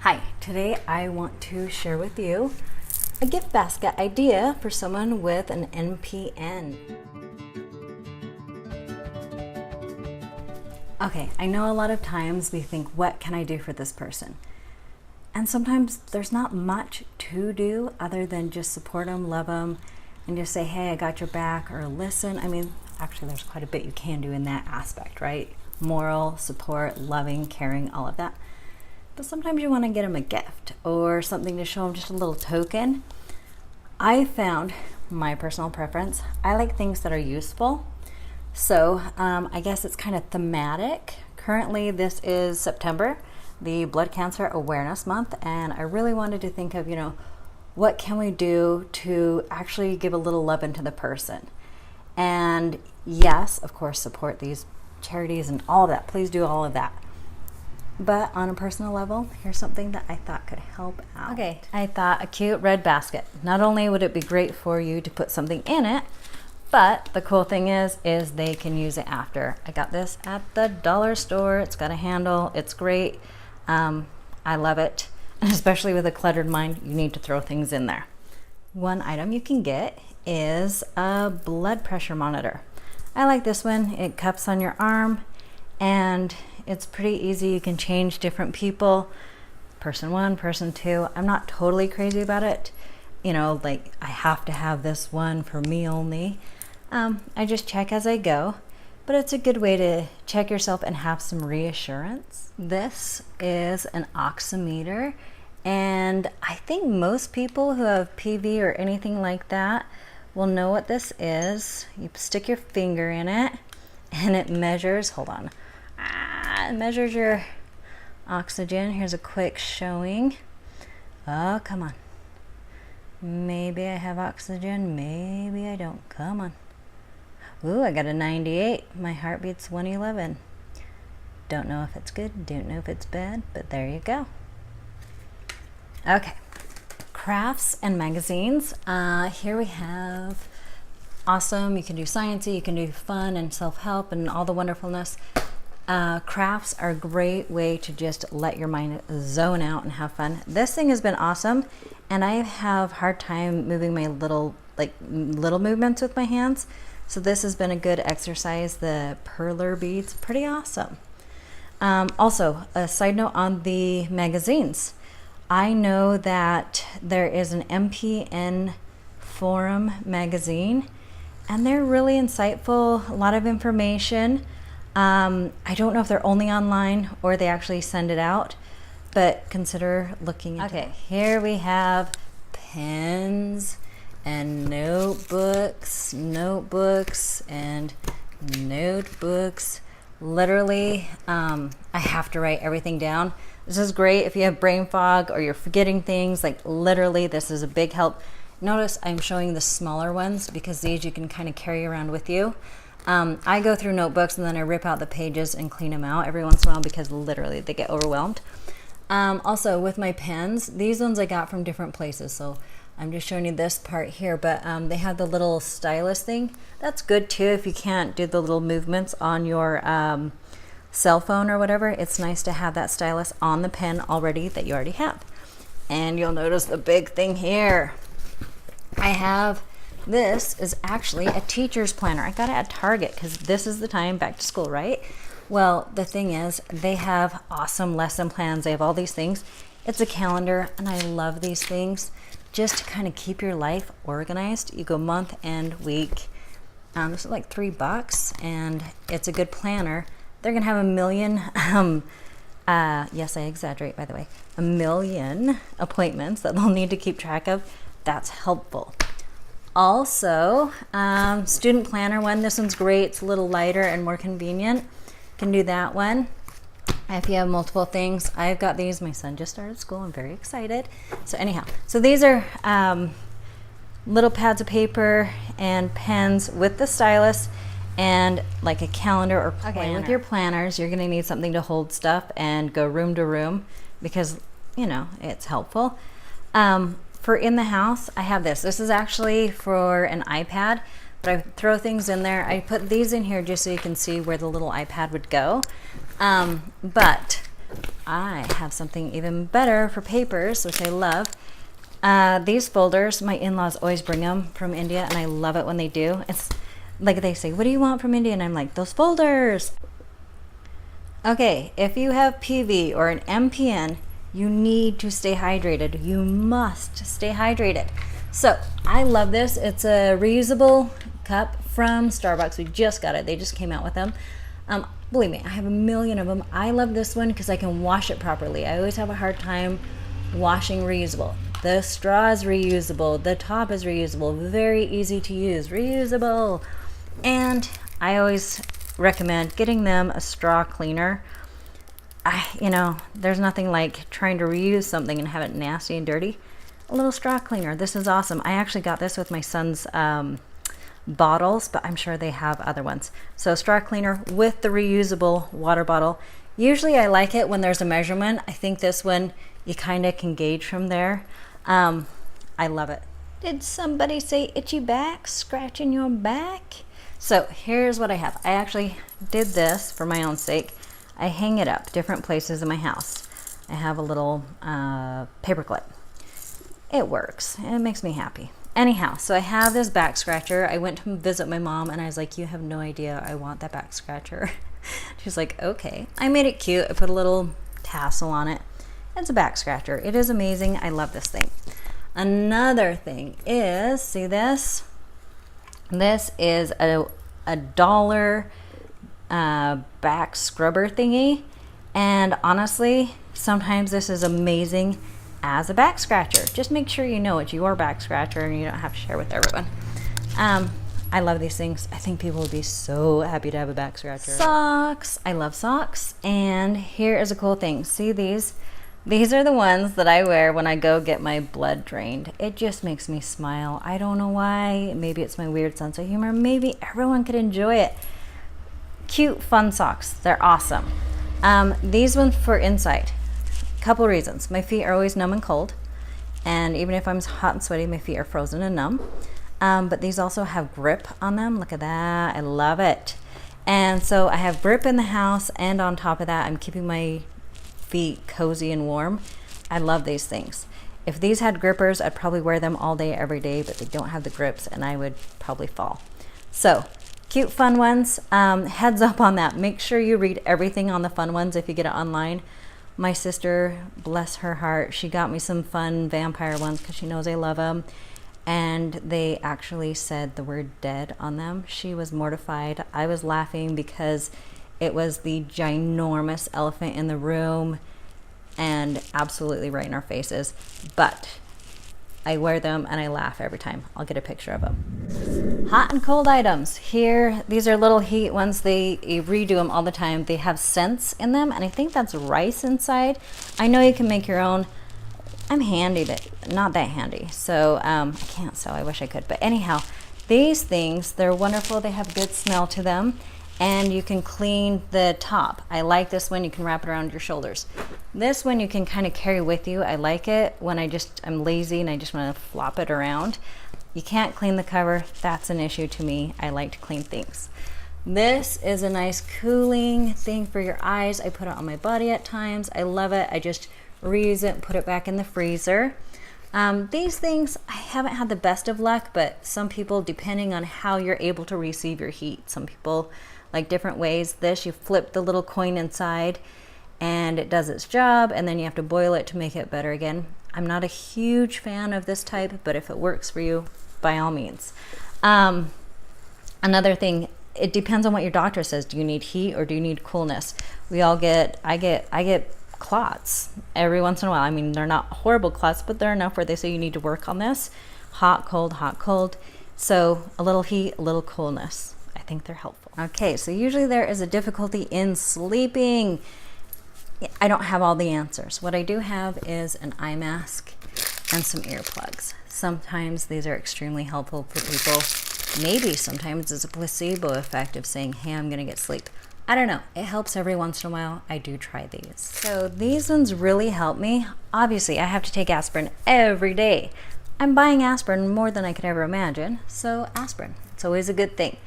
Hi, today I want to share with you a gift basket idea for someone with an MPN. Okay, I know a lot of times we think, what can I do for this person? And sometimes there's not much to do other than just support them, love them, and just say, hey, I got your back, or listen. I mean, actually there's quite a bit you can do in that aspect, right? Moral, support, loving, caring, all of that. But sometimes you want to get them a gift or something to show them, just a little token. I found my personal preference, I like things that are useful. So I guess it's kind of thematic. Currently this is September, the Blood Cancer Awareness Month, and I really wanted to think of, what can we do to actually give a little love into the person? And yes, of course, support these charities and all of that. Please do all of that. But on a personal level, here's something that I thought could help out. Okay, I thought a cute red basket. Not only would it be great for you to put something in it, but the cool thing is they can use it after. I got this at the dollar store. It's got a handle. It's great. I love it. And especially with a cluttered mind, you need to throw things in there. One item you can get is a blood pressure monitor. I like this one. It cups on your arm and it's pretty easy. You can change different people, person 1, person 2. I'm not totally crazy about it. Like I have to have this one for me only. I just check as I go, but it's a good way to check yourself and have some reassurance. This is an Oximeter, and I think most people who have PV or anything like that will know what this is. You stick your finger in it and it measures, hold on. It measures your oxygen. Here's a quick showing. Oh, come on. Maybe I have oxygen, maybe I don't. Come on. Ooh, I got a 98. My heartbeat's 111. Don't know if it's good, don't know if it's bad, but there you go. Okay. Crafts and magazines. Here we have awesome. You can do sciencey, you can do fun and self-help and all the wonderfulness. Crafts are a great way to just let your mind zone out and have fun. This thing has been awesome, and I have a hard time moving my little movements with my hands. So this has been a good exercise. The perler beads, pretty awesome. Also, a side note on the magazines. I know that there is an MPN forum magazine, and they're really insightful, a lot of information. I don't know if they're only online or they actually send it out, but consider looking into it. Okay, here we have pens and notebooks and notebooks. Literally, I have to write everything down. This is great if you have brain fog or you're forgetting things. Like literally, this is a big help. Notice I'm showing the smaller ones because these you can kind of carry around with you. I go through notebooks and then I rip out the pages and clean them out every once in a while because literally they get overwhelmed. Also with my pens, these ones I got from different places. So I'm just showing you this part here, but they have the little stylus thing. That's good too if you can't do the little movements on your cell phone or whatever. It's nice to have that stylus on the pen already that you already have. And you'll notice the big thing here. This is actually a teacher's planner. I got it at Target because this is the time back to school, right? Well, the thing is, they have awesome lesson plans. They have all these things. It's a calendar, and I love these things just to kind of keep your life organized. You go month and week. This is like $3, and it's a good planner. They're going to have a million, yes, I exaggerate, by the way, a million appointments that they'll need to keep track of. That's helpful. Also, student planner one. This one's great. It's a little lighter and more convenient. Can do that one. If you have multiple things, I've got these. My son just started school. I'm very excited. So anyhow, so these are little pads of paper and pens with the stylus and like a calendar or planner. Okay, with your planners, you're going to need something to hold stuff and go room to room because, it's helpful. For in the house, I have this. This is actually for an iPad, but I throw things in there. I put these in here just so you can see where the little iPad would go. But I have something even better for papers, which I love. These folders, my in-laws always bring them from India, and I love it when they do. It's like they say, what do you want from India? And I'm like, those folders. Okay, if you have PV or an MPN, you need to stay hydrated. You must stay hydrated. So I love this. It's a reusable cup from Starbucks. We just got it. They just came out with them. Believe me, I have a million of them. I love this one because I can wash it properly. I always have a hard time washing reusable. The straw is reusable. The top is reusable. Very easy to use. Reusable. And I always recommend getting them a straw cleaner. There's nothing like trying to reuse something and have it nasty and dirty. A little straw cleaner. This is awesome. I actually got this with my son's bottles, but I'm sure they have other ones. So straw cleaner with the reusable water bottle. Usually I like it when there's a measurement. I think this one you kind of can gauge from there. I love it. Did somebody say itchy back? Scratching your back? So here's what I have. I actually did this for my own sake. I hang it up different places in my house. I have a little paper clip. It works. It makes me happy. Anyhow, so I have this back scratcher. I went to visit my mom and I was like, you have no idea I want that back scratcher. She's like, okay. I made it cute. I put a little tassel on it. It's a back scratcher. It is amazing. I love this thing. Another thing is, see this? This is a $1 back scrubber thingy. And honestly, sometimes this is amazing as a back scratcher. Just make sure you know it's your back scratcher and you don't have to share with everyone. I love these things. I think people would be so happy to have a back scratcher. Socks. I love socks. And here is a cool thing. See these? These are the ones that I wear when I go get my blood drained. It just makes me smile. I don't know why. Maybe it's my weird sense of humor. Maybe everyone could enjoy it. Cute, fun socks. They're awesome. These ones for inside. Couple reasons. My feet are always numb and cold, and even if I'm hot and sweaty, my feet are frozen and numb. But these also have grip on them. Look at that. I love it. And so I have grip in the house, and on top of that, I'm keeping my feet cozy and warm. I love these things. If these had grippers, I'd probably wear them all day, every day, but they don't have the grips, and I would probably fall. So cute, fun ones. Heads up on that. Make sure you read everything on the fun ones if you get it online. My sister, bless her heart, she got me some fun vampire ones because she knows I love them. And they actually said the word dead on them. She was mortified. I was laughing because it was the ginormous elephant in the room and absolutely right in our faces. But I wear them and I laugh every time. I'll get a picture of them. Hot and cold items. Here, these are little heat ones. They redo them all the time. They have scents in them, and I think that's rice inside. I know you can make your own. I'm handy, but not that handy. So I can't sew. I wish I could. But anyhow, these things, they're wonderful. They have good smell to them. And you can clean the top. I like this one. You can wrap it around your shoulders. This one you can kind of carry with you. I like it when I'm lazy and I just want to flop it around. You can't clean the cover. That's an issue to me. I like to clean things. This is a nice cooling thing for your eyes. I put it on my body at times. I love it. I just reuse it and put it back in the freezer. These things, I haven't had the best of luck, but some people, depending on how you're able to receive your heat, some people like different ways. This, you flip the little coin inside and it does its job, and then you have to boil it to make it better again. I'm not a huge fan of this type, but if it works for you, by all means. Another thing, it depends on what your doctor says. Do you need heat or do you need coolness? I get clots every once in a while. I mean, they're not horrible clots, but they're enough where they say you need to work on this. Hot, cold, hot, cold. So a little heat, a little coolness. I think they're helpful. Okay, so usually there is a difficulty in sleeping. I don't have all the answers. What I do have is an eye mask and some earplugs. Sometimes these are extremely helpful for people. Maybe sometimes it's a placebo effect of saying, hey, I'm gonna get sleep. I don't know. It helps every once in a while. I do try these. So these ones really help me. Obviously, I have to take aspirin every day. I'm buying aspirin more than I could ever imagine. So aspirin, it's always a good thing.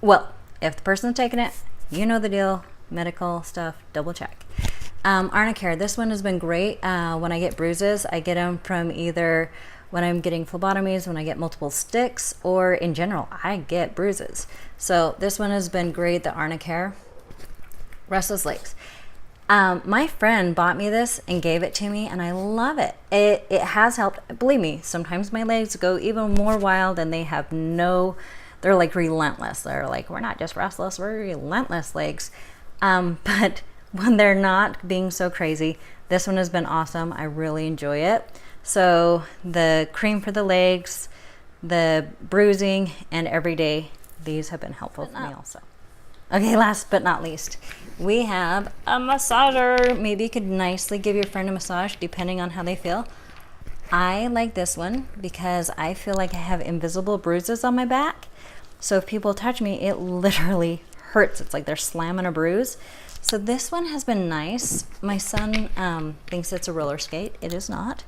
Well, if the person's taking it, you know the deal. Medical stuff, double check. Arnicare, this one has been great. When I get bruises, I get them from either when I'm getting phlebotomies, when I get multiple sticks, or in general, I get bruises. So this one has been great, the Arnicare. Restless legs. My friend bought me this and gave it to me, and I love it. It has helped. Believe me, sometimes my legs go even more wild, and they're like relentless. They're like, we're not just restless, we're relentless legs. But when they're not being so crazy, this one has been awesome. I really enjoy it. So the cream for the legs, the bruising, and every day, these have been helpful for me also. Okay, last but not least, we have a massager. Maybe you could nicely give your friend a massage depending on how they feel. I like this one because I feel like I have invisible bruises on my back. So if people touch me, it literally hurts. It's like they're slamming a bruise. So this one has been nice. My son thinks it's a roller skate. It is not.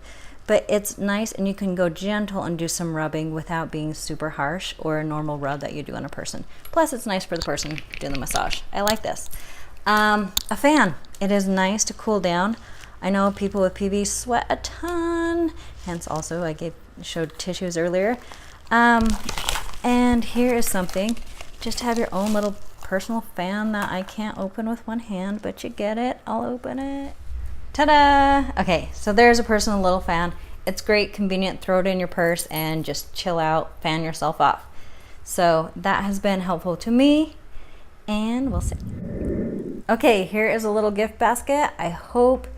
But it's nice, and you can go gentle and do some rubbing without being super harsh or a normal rub that you do on a person. Plus, it's nice for the person doing the massage. I like this. A fan. It is nice to cool down. I know people with PV sweat a ton. Hence, also, I showed tissues earlier. And here is something. Just have your own little personal fan that I can't open with one hand, but you get it. I'll open it. Ta-da! Okay, so there's a personal little fan. It's great, convenient. Throw it in your purse and just chill out, fan yourself off. So that has been helpful to me, and we'll see. Okay, here is a little gift basket. I hope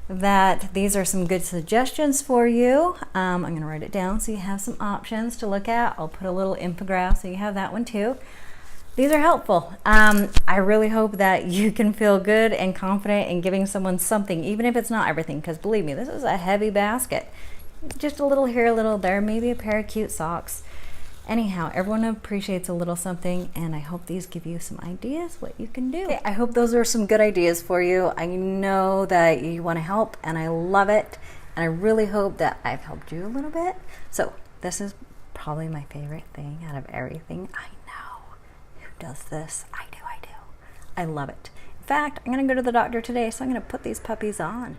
that these are some good suggestions for you. I'm going to write it down so you have some options to look at. I'll put a little infographic so you have that one too. These are helpful. I really hope that you can feel good and confident in giving someone something, even if it's not everything, because believe me, this is a heavy basket. Just a little here, a little there, maybe a pair of cute socks. Anyhow, everyone appreciates a little something, and I hope these give you some ideas what you can do. Okay, I hope those are some good ideas for you. I know that you want to help, and I love it, and I really hope that I've helped you a little bit. So this is probably my favorite thing out of everything. I know. Does this? I do. I love it. In fact, I'm gonna go to the doctor today, so I'm gonna put these puppies on.